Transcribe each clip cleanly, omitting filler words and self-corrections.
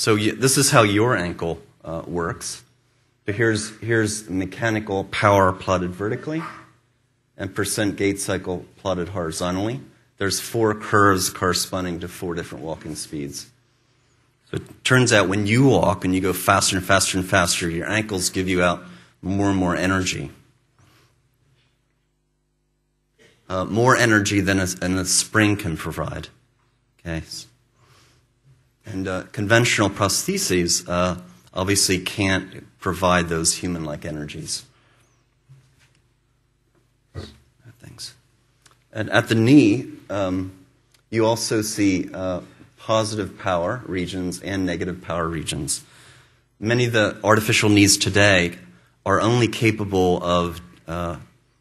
So this is how your ankle works. So here's mechanical power plotted vertically and percent gait cycle plotted horizontally. There's 4 curves corresponding to 4 different walking speeds. So it turns out when you walk and you go faster and faster and faster, your ankles give you out more and more energy. More energy than a spring can provide. Okay. And conventional prostheses obviously can't provide those human-like energies. Thanks. And at the knee, you also see positive power regions and negative power regions. Many of the artificial knees today are only capable of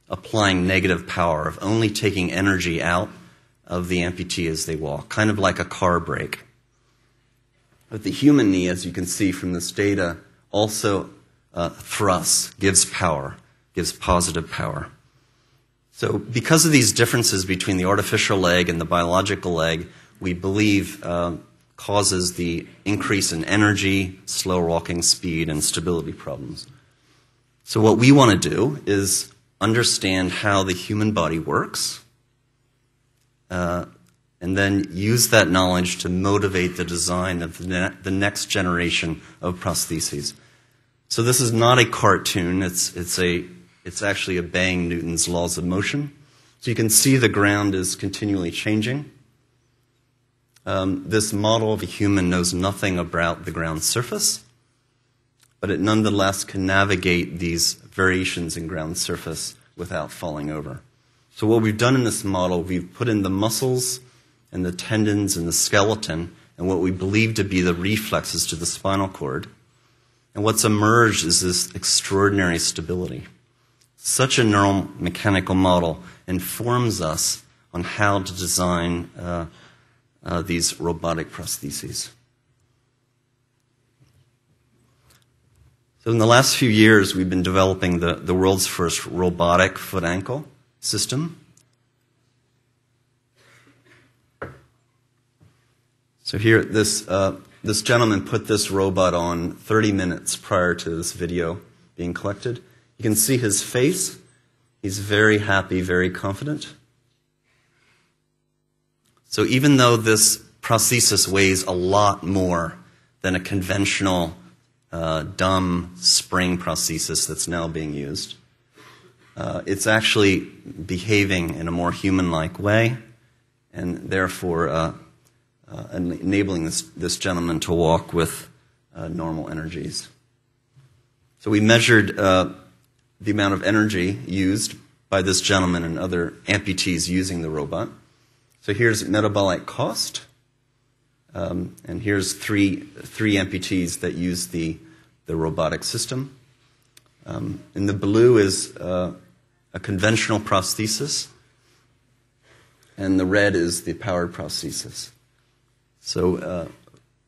applying negative power, of only taking energy out of the amputee as they walk, kind of like a car brake. But the human knee, as you can see from this data, also thrusts, gives power, gives positive power. So because of these differences between the artificial leg and the biological leg, we believe causes the increase in energy, slow walking speed, and stability problems. So what we want to do is understand how the human body works, and then use that knowledge to motivate the design of the next generation of prostheses. So this is not a cartoon. It's actually obeying Newton's laws of motion. So you can see the ground is continually changing. This model of a human knows nothing about the ground surface, but it nonetheless can navigate these variations in ground surface without falling over. So what we've done in this model, we've put in the muscles and the tendons and the skeleton and what we believe to be the reflexes to the spinal cord. And what's emerged is this extraordinary stability. Such a neuromechanical model informs us on how to design these robotic prostheses. So in the last few years, we've been developing the world's first robotic foot-ankle system. So here, this gentleman put this robot on 30 minutes prior to this video being collected. You can see his face. He's very happy, very confident. So even though this prosthesis weighs a lot more than a conventional dumb spring prosthesis that's now being used, it's actually behaving in a more human-like way, and therefore enabling this gentleman to walk with normal energies. So we measured the amount of energy used by this gentleman and other amputees using the robot. So here's metabolic cost, and here's three amputees that use the robotic system. In the blue is a conventional prosthesis, and the red is the powered prosthesis. So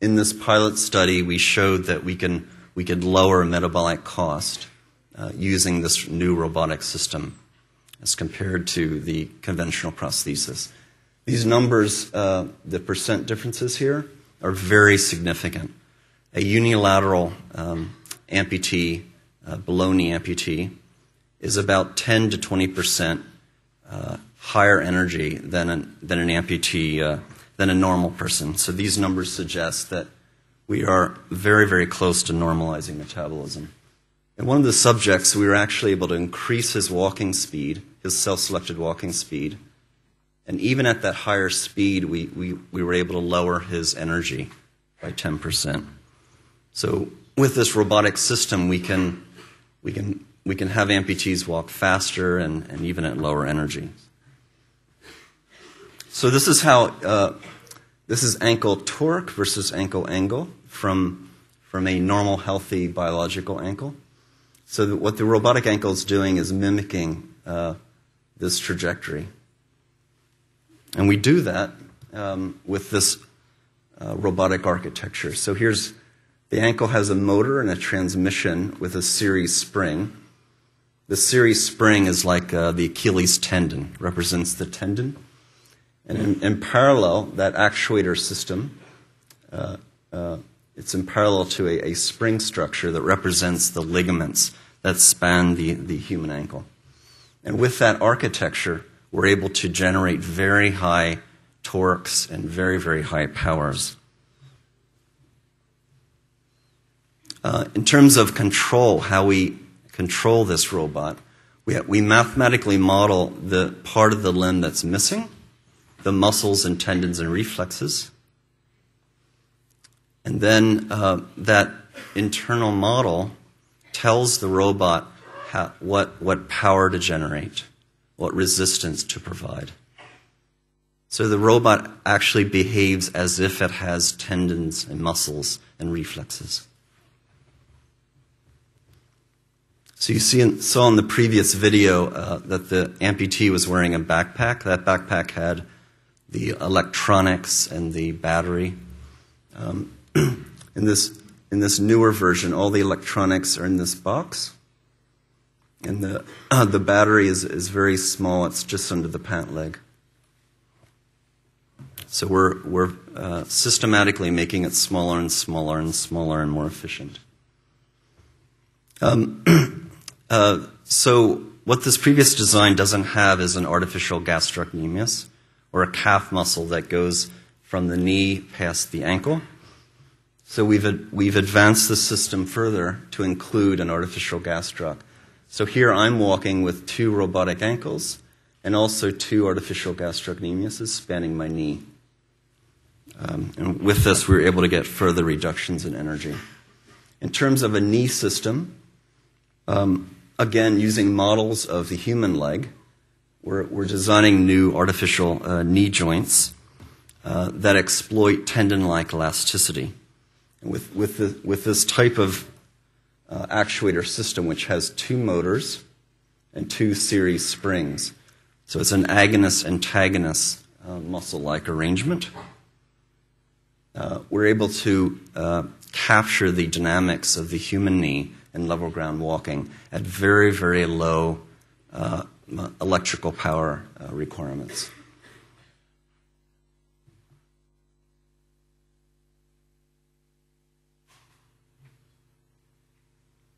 in this pilot study, we showed that we could lower metabolic cost using this new robotic system as compared to the conventional prosthesis. These numbers, the percent differences here, are very significant. A unilateral amputee, below knee amputee, is about 10 to 20% higher energy than an amputee, than a normal person. So these numbers suggest that we are very, very close to normalizing metabolism. In one of the subjects, we were actually able to increase his walking speed, his self-selected walking speed, and even at that higher speed, we were able to lower his energy by 10%. So with this robotic system, we can have amputees walk faster and even at lower energy. So this is how this is ankle torque versus ankle angle from a normal, healthy biological ankle. So what the robotic ankle is doing is mimicking this trajectory. And we do that with this robotic architecture. So here's the ankle has a motor and a transmission with a series spring. The series spring is like the Achilles tendon, represents the tendon. And in parallel, that actuator system It's in parallel to a spring structure that represents the ligaments that span the human ankle. And with that architecture, we're able to generate very high torques and very, very high powers. In terms of control, how we control this robot, we mathematically model the part of the limb that's missing, the muscles and tendons and reflexes. And then that internal model tells the robot what power to generate, what resistance to provide. So the robot actually behaves as if it has tendons and muscles and reflexes. So you saw in the previous video that the amputee was wearing a backpack. That backpack had the electronics and the battery. In this newer version, all the electronics are in this box, and the battery is very small. It's just under the pant leg. So we're systematically making it smaller and smaller and smaller and more efficient. So what this previous design doesn't have is an artificial gastrocnemius, or a calf muscle that goes from the knee past the ankle. So we've advanced the system further to include an artificial gastroc. So here I'm walking with 2 robotic ankles and also 2 artificial gastrocnemiuses spanning my knee. And with this, we were able to get further reductions in energy. In terms of a knee system, again, using models of the human leg, we're designing new artificial knee joints that exploit tendon-like elasticity. And with this type of actuator system, which has 2 motors and 2 series springs, so it's an agonist-antagonist muscle-like arrangement, we're able to capture the dynamics of the human knee and level ground walking at very, very low electrical power requirements.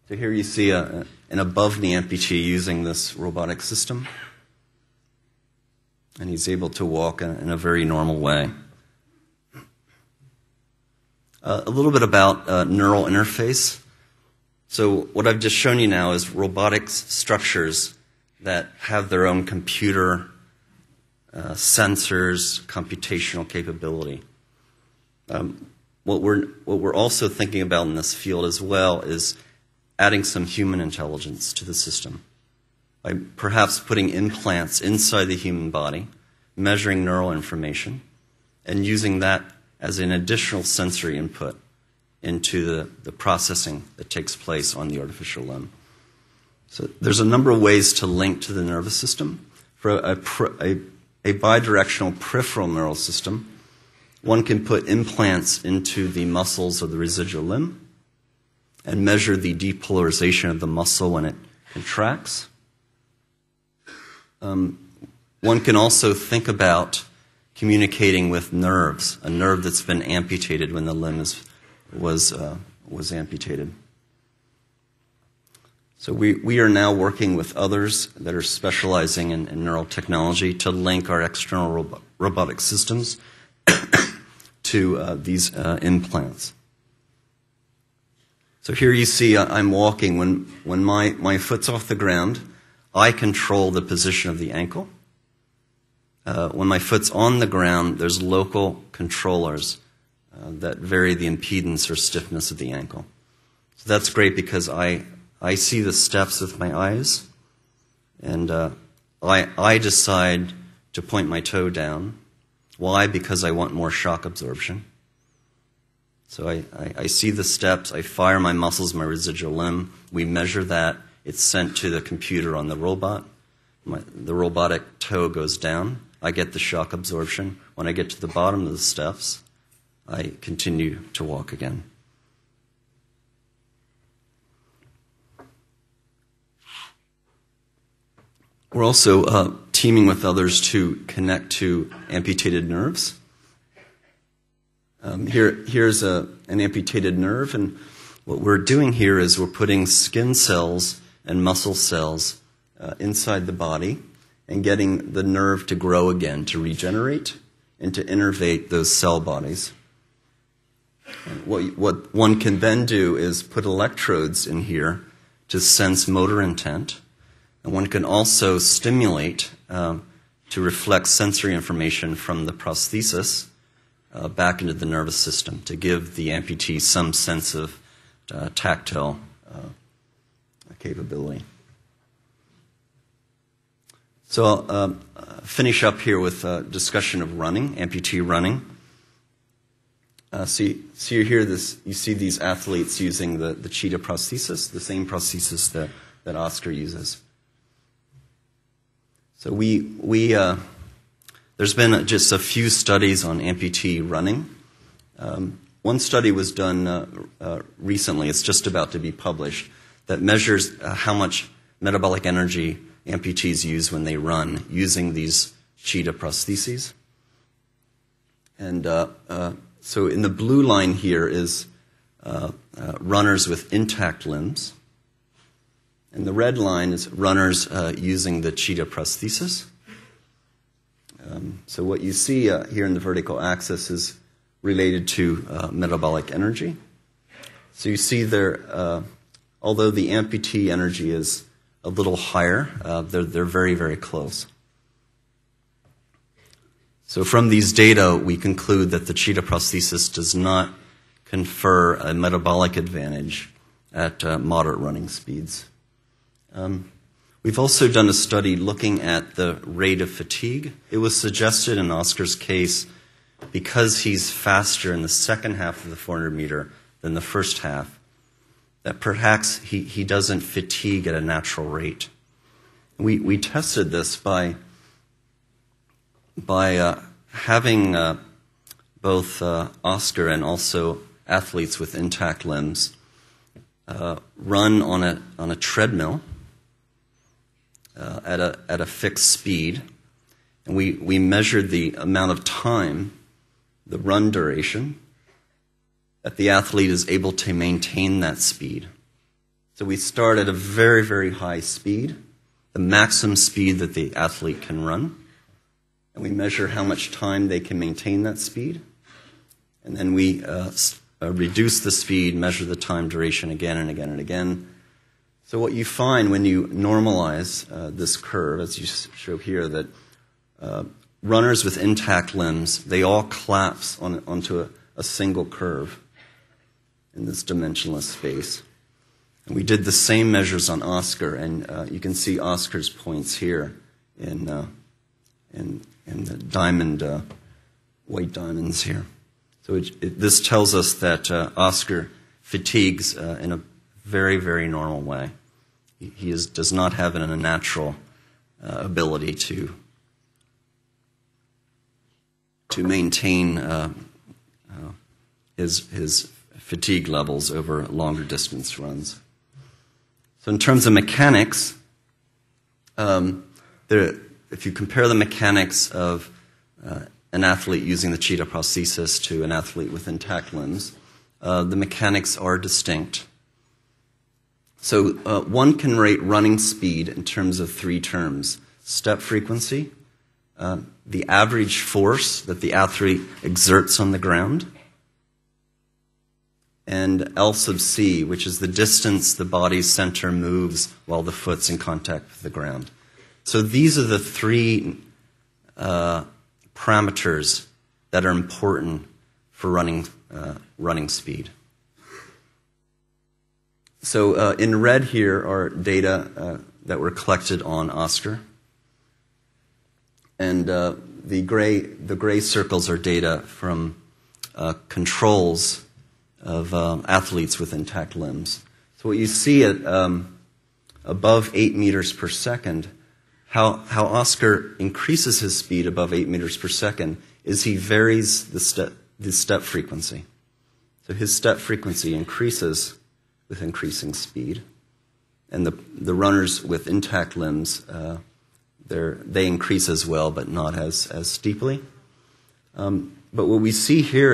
So here you see an above-knee amputee using this robotic system, and he's able to walk in a very normal way. A little bit about neural interface. So what I've just shown you now is robotics structures that have their own computer, sensors, computational capability. What we're also thinking about in this field as well is adding some human intelligence to the system by perhaps putting implants inside the human body, measuring neural information, and using that as an additional sensory input into the processing that takes place on the artificial limb. So there's a number of ways to link to the nervous system. For a bidirectional peripheral neural system, one can put implants into the muscles of the residual limb and measure the depolarization of the muscle when it contracts. One can also think about communicating with nerves, a nerve that's been amputated when the limb was amputated. So we are now working with others that are specializing in neural technology to link our external robotic systems to these implants. So here you see I'm walking. When my foot's off the ground, I control the position of the ankle. When my foot's on the ground, there's local controllers that vary the impedance or stiffness of the ankle. So that's great because I see the steps with my eyes, and I decide to point my toe down. Why? Because I want more shock absorption. So I see the steps, I fire my muscles, my residual limb, we measure that, it's sent to the computer on the robot. The robotic toe goes down, I get the shock absorption. When I get to the bottom of the steps, I continue to walk again. We're also teaming with others to connect to amputated nerves. Here's an amputated nerve, and what we're doing here is we're putting skin cells and muscle cells inside the body and getting the nerve to grow again, to regenerate, and to innervate those cell bodies. And what one can then do is put electrodes in here to sense motor intent, and one can also stimulate to reflect sensory information from the prosthesis back into the nervous system to give the amputee some sense of tactile capability. So I'll finish up here with a discussion of running, amputee running. So you hear this. You see these athletes using the cheetah prosthesis, the same prosthesis that Oscar uses. So there's been just a few studies on amputee running. One study was done recently. It's just about to be published that measures how much metabolic energy amputees use when they run using these cheetah prostheses. And so in the blue line here is runners with intact limbs. And the red line is runners using the cheetah prosthesis. So what you see here in the vertical axis is related to metabolic energy. So you see there, although the amputee energy is a little higher, they're very, very close. So from these data, we conclude that the cheetah prosthesis does not confer a metabolic advantage at moderate running speeds. We've also done a study looking at the rate of fatigue. It was suggested in Oscar's case, because he's faster in the second half of the 400 meter than the first half, that perhaps he doesn't fatigue at a natural rate. We tested this by having both Oscar and also athletes with intact limbs run on a treadmill at a fixed speed, and we measured the amount of time, the run duration, that the athlete is able to maintain that speed. So we start at a very, very high speed, the maximum speed that the athlete can run, and we measure how much time they can maintain that speed, and then we reduce the speed, measure the time duration again and again and again. So what you find when you normalize this curve, as you show here, that runners with intact limbs, they all collapse onto a single curve in this dimensionless space. And we did the same measures on Oscar, and you can see Oscar's points here in the diamond, white diamonds here. So this tells us that Oscar fatigues in a very, very normal way. He does not have a natural ability to maintain his fatigue levels over longer distance runs. So in terms of mechanics, if you compare the mechanics of an athlete using the cheetah prosthesis to an athlete with intact limbs, the mechanics are distinct. So one can rate running speed in terms of three terms: step frequency, the average force that the athlete exerts on the ground, and L sub c, which is the distance the body's center moves while the foot's in contact with the ground. So these are the three parameters that are important for running speed. So in red here are data that were collected on Oscar, and the gray circles are data from controls of athletes with intact limbs. So what you see at above 8 meters per second, how Oscar increases his speed above 8 meters per second is he varies the step frequency. So his step frequency increases with increasing speed, and the runners with intact limbs, they increase as well, but not as steeply. But what we see here is